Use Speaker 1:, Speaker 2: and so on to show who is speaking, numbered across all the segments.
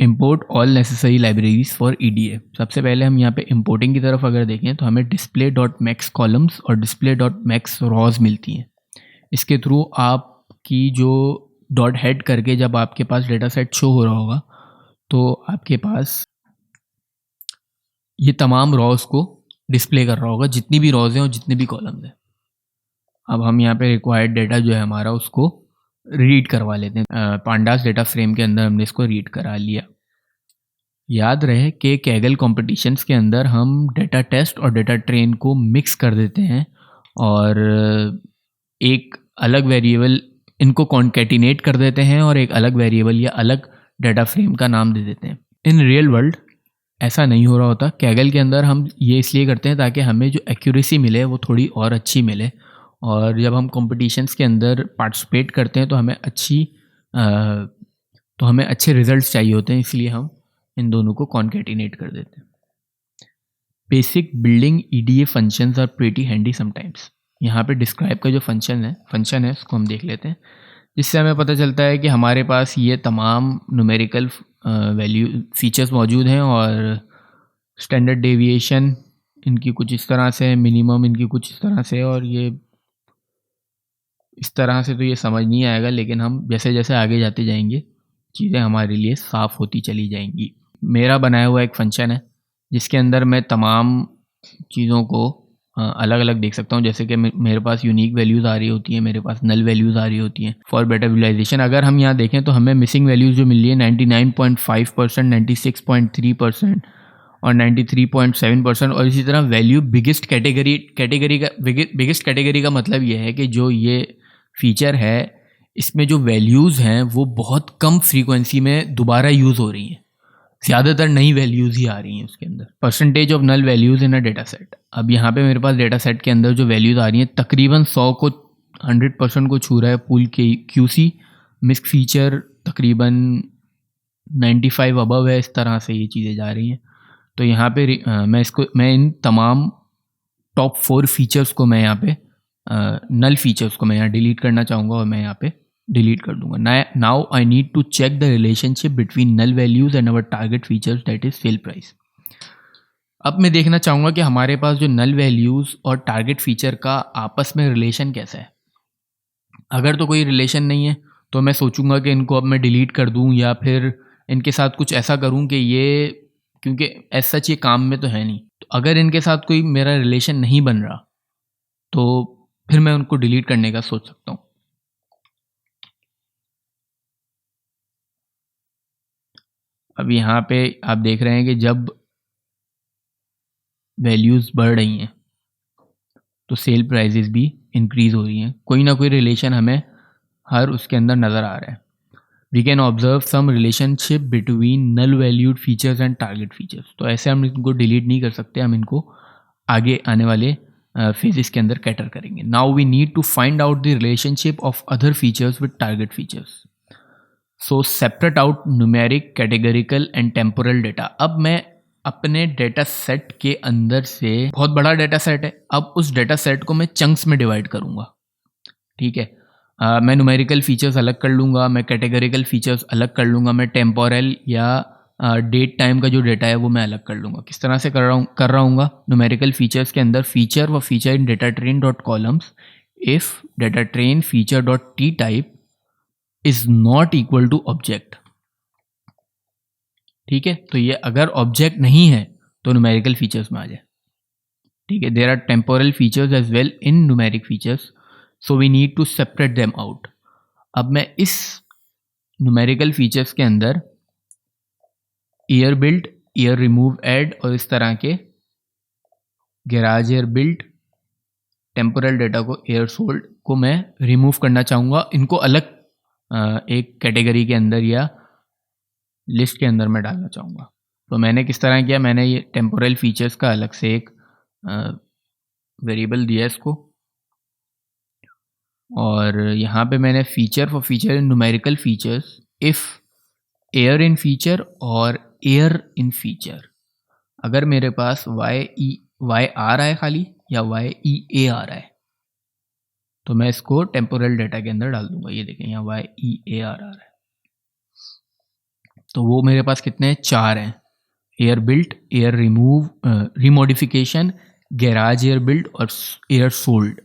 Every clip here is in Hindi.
Speaker 1: Import all necessary libraries for EDA। सबसे पहले हम यहाँ पे इम्पोर्टिंग की तरफ अगर देखें तो हमें डिस्प्ले डॉट मैक्स कॉलम्स और डिस्प्ले डॉट मैक्स रॉज मिलती हैं। इसके थ्रू आपकी जो डॉट हेड करके जब आपके पास डेटा सेट शो हो रहा होगा तो आपके पास ये तमाम रॉज को डिस्प्ले कर रहा होगा, जितनी भी रॉज हैं और जितने भी कॉलम्स हैं। अब हम यहाँ पे रिक्वायर्ड डेटा जो है हमारा उसको रीड करवा लेते हैं। पांडास डेटा फ्रेम के अंदर हमने इसको रीड करा लिया। याद रहे कि कैगल कॉम्पिटिशन्स के अंदर हम डेटा टेस्ट और डेटा ट्रेन को मिक्स कर देते हैं और एक अलग वेरिएबल इनको कॉन्केटिनेट कर देते हैं और एक अलग वेरिएबल या अलग डेटा फ्रेम का नाम दे देते हैं। इन रियल वर्ल्ड ऐसा नहीं हो रहा होता। कैगल के अंदर हम ये इसलिए करते हैं ताकि हमें जो एक्यूरेसी मिले वो थोड़ी और अच्छी मिले, और जब हम कॉम्पिटिशन्स के अंदर पार्टिसिपेट करते हैं तो हमें अच्छे रिजल्ट्स चाहिए होते हैं, इसलिए हम इन दोनों को कॉन्केटिनेट कर देते हैं। Basic building EDA functions are pretty handy sometimes. यहाँ पे डिस्क्राइब का जो फंक्शन है उसको हम देख लेते हैं, जिससे हमें पता चलता है कि हमारे पास ये तमाम न्यूमेरिकल वैल्यू फीचर्स मौजूद हैं और स्टैंडर्ड डेविएशन इनकी कुछ इस तरह से, मिनिमम इनकी कुछ इस तरह से, और ये इस तरह से तो ये समझ नहीं आएगा, लेकिन हम जैसे जैसे आगे जाते जाएंगे चीज़ें हमारे लिए साफ़ होती चली जाएंगी। मेरा बनाया हुआ एक फंक्शन है जिसके अंदर मैं तमाम चीज़ों को अलग अलग देख सकता हूँ। जैसे कि मेरे पास यूनिक वैल्यूज़ आ रही होती हैं, मेरे पास नल वैल्यूज़ आ रही होती हैं फॉर बेटर विजुअलाइजेशन। अगर हम यहाँ देखें तो हमें मिसिंग वैल्यूज़ जो मिल रही है 99.5%, 96.3% और 93.7%, और इसी तरह वैल्यू बिगेस्ट कैटेगरी का मतलब ये है कि जो ये फीचर है इसमें जो वैल्यूज़ हैं वो बहुत कम फ्रीक्वेंसी में दोबारा यूज़ हो रही हैं, ज़्यादातर नई वैल्यूज़ ही आ रही हैं उसके अंदर। Percentage of null values in a data set. अब यहाँ पे मेरे पास डेटा सेट के अंदर जो वैल्यूज़ आ रही हैं तकरीबन 100% को छू रहा है पूल के QC। मिस्क फीचर तकरीबन 95 अबव है, इस तरह से ये चीज़ें जा रही हैं। तो यहाँ पे मैं इन तमाम टॉप 4 फीचर्स को मैं यहाँ पे नल फीचर्स को मैं यहाँ डिलीट करना चाहूँगा और मैं यहाँ पे डिलीट कर दूंगा। Now I need to check the relationship between null values and our target features that is sale price. अब मैं देखना चाहूँगा कि हमारे पास जो नल वैल्यूज और टारगेट फीचर का आपस में रिलेशन कैसा है। अगर तो कोई रिलेशन नहीं है तो मैं सोचूंगा कि इनको अब मैं डिलीट कर दूँ या फिर इनके साथ कुछ ऐसा करूँ कि ये, क्योंकि ऐसा सच ये काम में तो है नहीं, तो अगर इनके साथ कोई मेरा रिलेशन नहीं बन रहा तो फिर मैं उनको डिलीट करने का सोच सकता हूँ। अब यहाँ पे आप देख रहे हैं कि जब वैल्यूज़ बढ़ रही हैं तो सेल प्राइजेस भी इंक्रीज़ हो रही हैं। कोई ना कोई रिलेशन हमें हर उसके अंदर नज़र आ रहा है। We can observe some relationship between null valued features and target features. तो ऐसे हम इनको डिलीट नहीं कर सकते, हम इनको आगे आने वाले फेजेस के अंदर कैटर करेंगे। Now we need to find out the relationship of other features with target features. So separate out numeric, categorical and temporal data. अब मैं अपने डेटा सेट के अंदर से, बहुत बड़ा डेटा सेट है, अब उस डेटा सेट को मैं चंक्स में डिवाइड करूंगा। ठीक है, मैं न्यूमेरिकल फीचर्स अलग कर लूँगा, मैं कैटेगरिकल फीचर्स अलग कर लूँगा, मैं टेम्पोरल या डेट टाइम का जो डेटा है वो मैं अलग कर लूँगा। किस तरह से कर रहा हूँ न्यूमेरिकल फीचर्स के अंदर फीचर व feature in data train dot columns if data train feature dot T type is not equal to object. ठीक है, तो ये अगर ऑब्जेक्ट नहीं है तो न्यूमेरिकल फीचर्स में आ जाए। ठीक है, there are temporal features as well in numeric features, so we need to separate them out. अब मैं इस न्यूमेरिकल फीचर्स के अंदर year built, year remove add और इस तरह के garage year built, temporal data को एयर सोल्ड को मैं रिमूव करना चाहूँगा। इनको अलग एक कैटेगरी के अंदर या लिस्ट के अंदर मैं डालना चाहूँगा। तो मैंने किस तरह किया, मैंने ये टेम्पोरल फीचर्स का अलग से एक वेरिएबल दिया इसको, और यहाँ पे मैंने feature for feature in numerical features if air in feature और एयर इन फीचर। अगर मेरे पास वाई आ रहा है खाली या YEA आ रहा है तो मैं इसको टेम्पोरल डेटा के अंदर डाल दूंगा। ये देखें यहाँ YEA आ रहा है। तो वो मेरे पास कितने हैं, 4 हैं। Year built, year remodification, garage year built और year sold.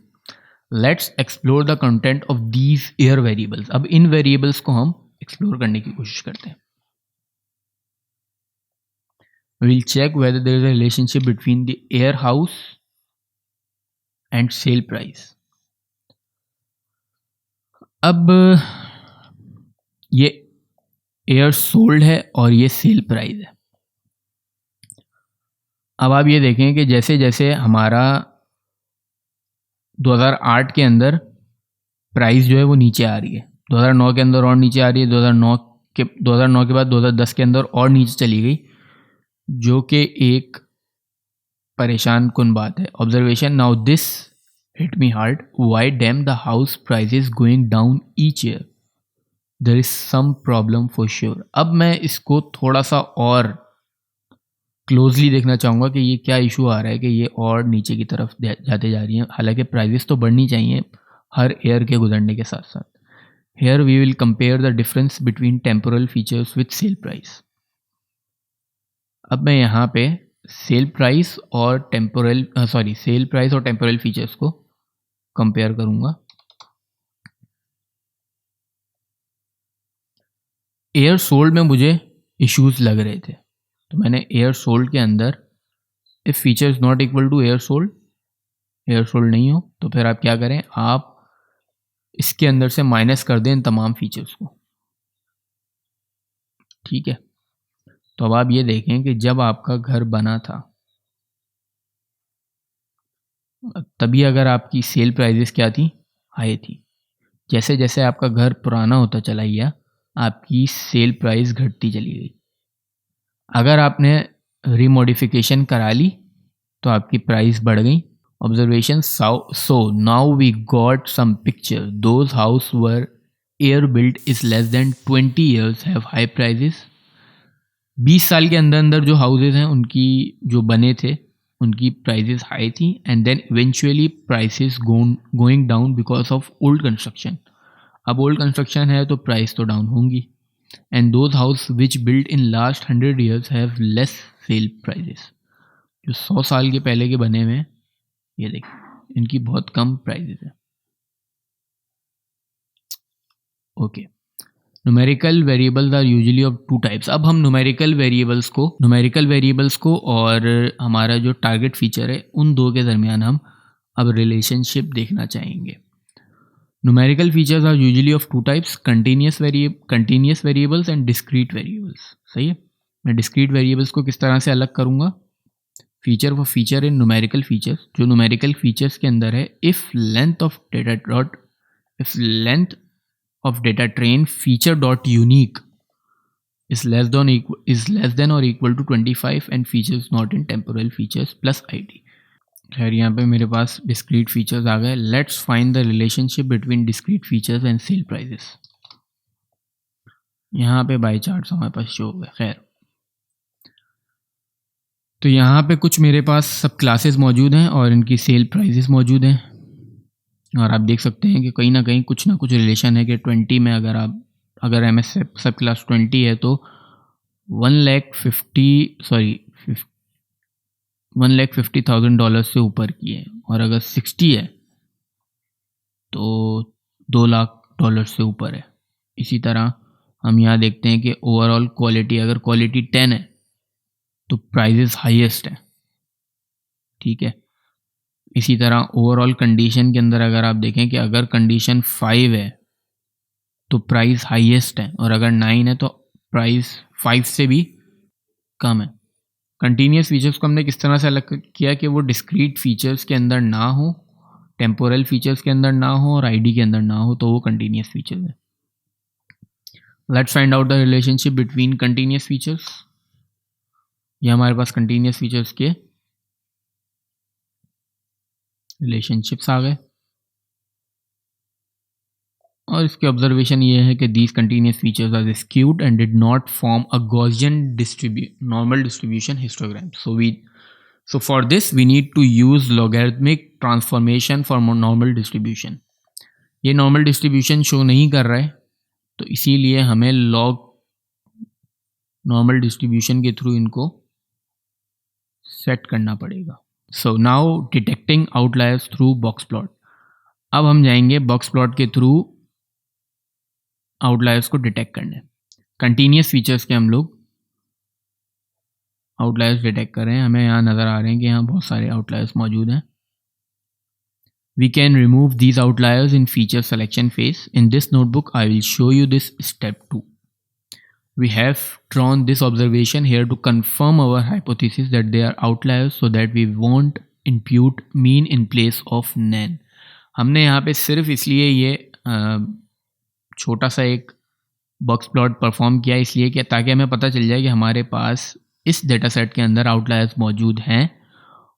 Speaker 1: Let's explore the content of these year variables. अब इन वेरिएबल्स को हम एक्सप्लोर करने की कोशिश करते हैं। We'll check whether there is a relationship between the air house and sale price. अब ये एयर सोल्ड है और ये सेल प्राइस है। अब आप ये देखें कि जैसे जैसे हमारा 2008 के अंदर प्राइस जो है वो नीचे आ रही है, 2009 के अंदर और नीचे आ रही है, 2009 के बाद 2010 के अंदर और नीचे चली गई, जो कि एक परेशान कुन बात है। Observation, now this hit me hard, why damn the house prices going down each year, there is some problem for sure. अब मैं इसको थोड़ा सा और क्लोजली देखना चाहूँगा कि ये क्या इशू आ रहा है कि ये और नीचे की तरफ जाते जा रही हैं। हालांकि प्राइजेस तो बढ़नी चाहिए हर ईयर के गुजरने के साथ साथ। Here we will compare the difference between temporal features with sale price. अब मैं यहाँ पे सेल प्राइस और टेम्पोरल फीचर्स को कंपेयर करूँगा। एयर सोल्ड में मुझे इश्यूज लग रहे थे, तो मैंने एयर सोल्ड के अंदर if feature is not equal to year sold नहीं हो तो फिर आप क्या करें, आप इसके अंदर से माइनस कर दें इन तमाम फीचर्स को। ठीक है, तो अब आप ये देखें कि जब आपका घर बना था तभी अगर आपकी सेल प्राइजेस क्या थी, हाई थी। जैसे जैसे आपका घर पुराना होता चला गया आपकी सेल प्राइस घटती चली गई। अगर आपने रिमोडिफिकेशन करा ली तो आपकी प्राइस बढ़ गई। Observation, so now we got some picture, those house were year built is less than 20 years have high prices. 20 साल के अंदर अंदर जो हाउसेज हैं उनकी जो बने थे उनकी प्राइजेस हाई थी, and then eventually prices going down because of old construction. अब ओल्ड कंस्ट्रक्शन है तो प्राइस तो डाउन होंगी, and those house which build in last 100 years have less sale prices. जो 100 साल के पहले के बने हुए हैं ये देखिए इनकी बहुत कम प्राइजेस है। Okay, numerical variables are usually of 2 types. अब हम न्यूमेरिकल वेरिएबल्स को और हमारा जो टारगेट फीचर है उन दो के दरमियान हम अब रिलेशनशिप देखना चाहेंगे। Numerical features are usually of 2 types, continuous variables and discrete variables. सही है, मैं डिस्क्रीट वेरिएबल्स को किस तरह से अलग करूँगा, फीचर इन न्यूमेरिकल फीचर्स। जो न्यूमेरिकल फीचर्स के अंदर है, if length of data train feature dot unique is less than or equal to 25 and features not in temporal features plus id। खैर यहाँ पे मेरे पास discrete features आ गए। Let's find the relationship between discrete features and sale prices। यहाँ पे बाई चार्ट्स हमारे पास शो हो गए। खैर, तो यहाँ पे कुछ मेरे पास सब क्लासेस मौजूद हैं और इनकी सेल प्राइजेस मौजूद हैं, और आप देख सकते हैं कि कहीं ना कुछ रिलेशन है कि 20 में अगर एम एस सब क्लास 20 है तो 1,50,000 डॉलर से ऊपर की है, और अगर 60 है तो 2 लाख डॉलर से ऊपर है। इसी तरह हम यहाँ देखते हैं कि ओवरऑल क्वालिटी, अगर क्वालिटी 10 है तो प्राइजेस हाईएस्ट है। ठीक है, इसी तरह ओवरऑल कंडीशन के अंदर अगर आप देखें कि अगर कंडीशन 5 है तो प्राइस हाईएस्ट है, और अगर 9 है तो प्राइस 5 से भी कम है। कंटिन्यूस फीचर्स को हमने किस तरह से अलग किया कि वो डिस्क्रीट फीचर्स के अंदर ना हो, टेम्पोरल फीचर्स के अंदर ना हो और आईडी के अंदर ना हो, तो वो कंटिन्यूस फीचर्स है। Let's find out the relationship between continuous features. ये हमारे पास कंटिन्यूस फीचर्स के रिलेशनशिप्स आ गए, और इसके ऑब्जर्वेशन ये है कि these continuous features are skewed and did not form a Gaussian normal distribution histogram. So for this we need to use logarithmic transformation for normal distribution. ये नॉर्मल डिस्ट्रीब्यूशन शो नहीं कर रहा है, तो इसीलिए हमें नॉर्मल डिस्ट्रीब्यूशन के थ्रू इनको सेट करना पड़ेगा। So now detecting outliers through box plot. अब हम जाएंगे बॉक्स प्लॉट के थ्रू आउटलायर्स को डिटेक्ट करने। कंटिन्यूस फीचर्स के हम लोग आउटलायर्स डिटेक्ट कर रहे हैं। हमें यहाँ नज़र आ रहे हैं कि यहाँ बहुत सारे आउटलायर्स मौजूद हैं। We can remove these outliers in feature selection phase. In this notebook, I will show you this step too. We have drawn this observation here to confirm our hypothesis that they are outliers so that we won't impute mean in place of nan. हमने यहाँ पे सिर्फ इसलिए ये छोटा सा एक बॉक्स प्लॉट परफॉर्म किया इसलिए कि ताकि हमें पता चल जाए कि हमारे पास इस डेटा सेट के अंदर आउटलायर्स मौजूद हैं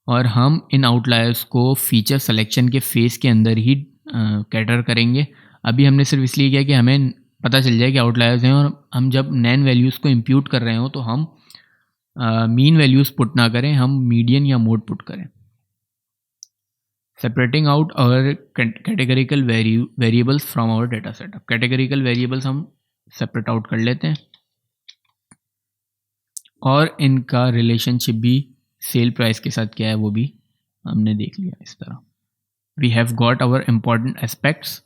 Speaker 1: और हम इन आउटलायर्स को फीचर सिलेक्शन के फेस के अंदर ही कैटर करेंगे। अभी हमने सिर्फ इसलिए किया कि हमें पता चल जाए कि आउटलायर्स हैं और हम जब नैन वैल्यूज़ को इम्प्यूट कर रहे हो तो हम मीन वैल्यूज़ पुट ना करें, हम मीडियन या मोड पुट करें। Separating out our categorical variables from our data set. अब कैटेगरिकल वेरिएबल्स हम सेपरेट आउट कर लेते हैं और इनका रिलेशनशिप भी सेल प्राइस के साथ क्या है वो भी हमने देख लिया। इस तरह we have got our important aspects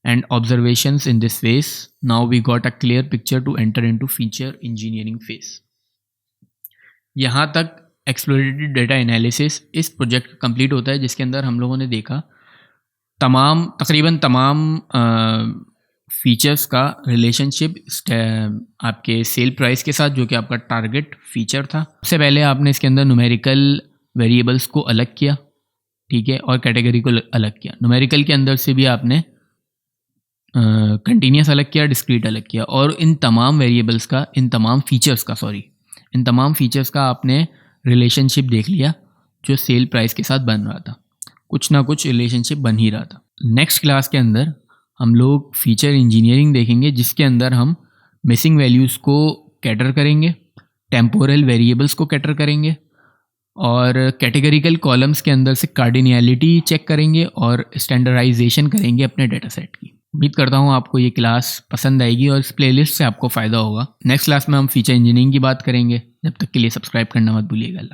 Speaker 1: and observations in this phase. Now we got a clear picture to enter into feature engineering phase. यहाँ तक एक्सप्लोरेटरी डेटा एनालिसिस इस प्रोजेक्ट कंप्लीट होता है, जिसके अंदर हम लोगों ने देखा तकरीबन तमाम फीचर्स का रिलेशनशिप आपके सेल प्राइस के साथ, जो कि आपका टारगेट फीचर था। सबसे पहले आपने इसके अंदर न्यूमेरिकल वेरिएबल्स को अलग किया, ठीक है, और कैटेगरी को अलग किया। न्यूमेरिकल के अंदर से भी आपने कंटिन्यूस अलग किया, डिस्क्रीट अलग किया, और इन तमाम वेरिएबल्स का इन तमाम फीचर्स का आपने रिलेशनशिप देख लिया जो सेल प्राइस के साथ बन रहा था। कुछ ना कुछ रिलेशनशिप बन ही रहा था। नेक्स्ट क्लास के अंदर हम लोग फीचर इंजीनियरिंग देखेंगे, जिसके अंदर हम मिसिंग वैल्यूज़ को कैटर करेंगे, टेम्पोरल वेरिएबल्स को कैटर करेंगे और कैटेगरिकल कॉलम्स के अंदर से कार्डिनैलिटी चेक करेंगे और स्टैंडर्डाइजेशन करेंगे अपने डेटा सेट की। उम्मीद करता हूँ आपको ये क्लास पसंद आएगी और इस प्लेलिस्ट से आपको फ़ायदा होगा। नेक्स्ट क्लास में हम फीचर इंजीनियरिंग की बात करेंगे। जब तक के लिए सब्सक्राइब करना मत भूलिएगा।